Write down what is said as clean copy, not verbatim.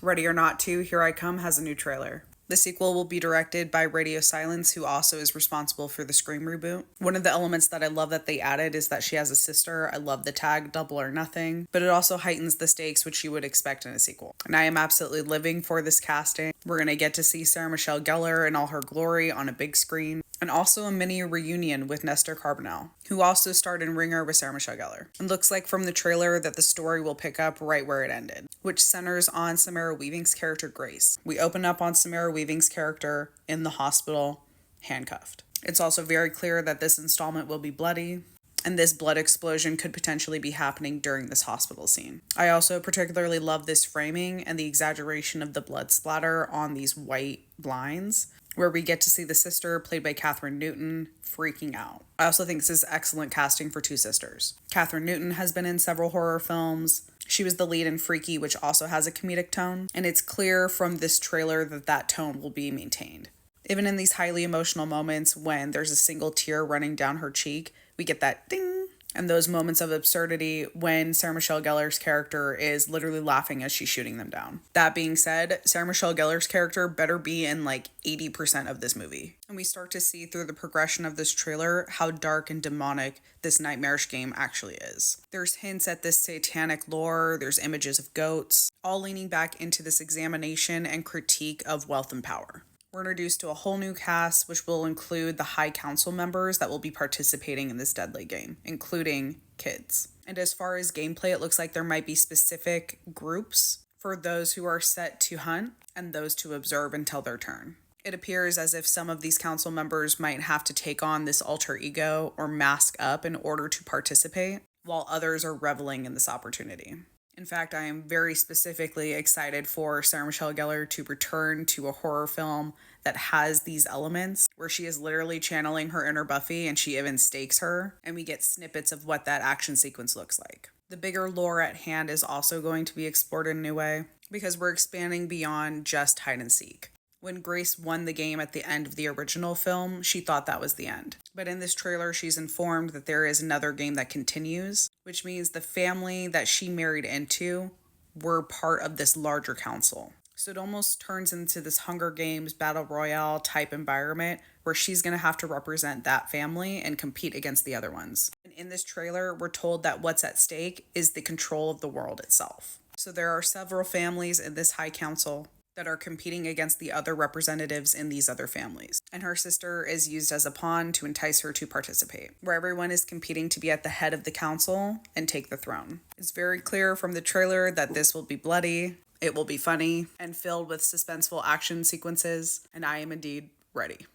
Ready or Not 2, Here I Come has a new trailer. The sequel will be directed by Radio Silence, who also is responsible for the Scream reboot. One of the elements that I love that they added is that she has a sister. I love the tag Double or Nothing, but it also heightens the stakes, which you would expect in a sequel. And I am absolutely living for this casting. We're going to get to see Sarah Michelle Gellar in all her glory on a big screen, and also a mini reunion with Nestor Carbonell, who also starred in Ringer with Sarah Michelle Gellar. It looks like from the trailer that the story will pick up right where it ended, which centers on Samara Weaving's character Grace. We open up on Samara Weaving's character in the hospital, handcuffed. It's also very clear that this installment will be bloody, and this blood explosion could potentially be happening during this hospital scene. I also particularly love this framing and the exaggeration of the blood splatter on these white blinds, where we get to see the sister, played by Kathryn Newton, freaking out. I also think this is excellent casting for two sisters. Kathryn Newton has been in several horror films. She was the lead in Freaky, which also has a comedic tone, and it's clear from this trailer that that tone will be maintained. Even in these highly emotional moments when there's a single tear running down her cheek, we get that ding, and those moments of absurdity when Sarah Michelle Gellar's character is literally laughing as she's shooting them down. That being said, Sarah Michelle Gellar's character better be in like 80% of this movie. And we start to see through the progression of this trailer how dark and demonic this nightmarish game actually is. There's hints at this satanic lore, there's images of goats, all leaning back into this examination and critique of wealth and power. We're introduced to a whole new cast, which will include the High Council members that will be participating in this deadly game, including kids. And as far as gameplay, it looks like there might be specific groups for those who are set to hunt and those to observe until their turn. It appears as if some of these council members might have to take on this alter ego or mask up in order to participate, while others are reveling in this opportunity. In fact, I am very specifically excited for Sarah Michelle Gellar to return to a horror film that has these elements, where she is literally channeling her inner Buffy and she even stakes her, and we get snippets of what that action sequence looks like. The bigger lore at hand is also going to be explored in a new way, because we're expanding beyond just hide and seek. When Grace won the game at the end of the original film, she thought that was the end. But in this trailer, she's informed that there is another game that continues, which means the family that she married into were part of this larger council. So it almost turns into this Hunger Games Battle Royale type environment where she's going to have to represent that family and compete against the other ones. And in this trailer, we're told that what's at stake is the control of the world itself. So there are several families in this high council that are competing against the other representatives in these other families. And her sister is used as a pawn to entice her to participate, where everyone is competing to be at the head of the council and take the throne. It's very clear from the trailer that this will be bloody, it will be funny, and filled with suspenseful action sequences, and I am indeed ready.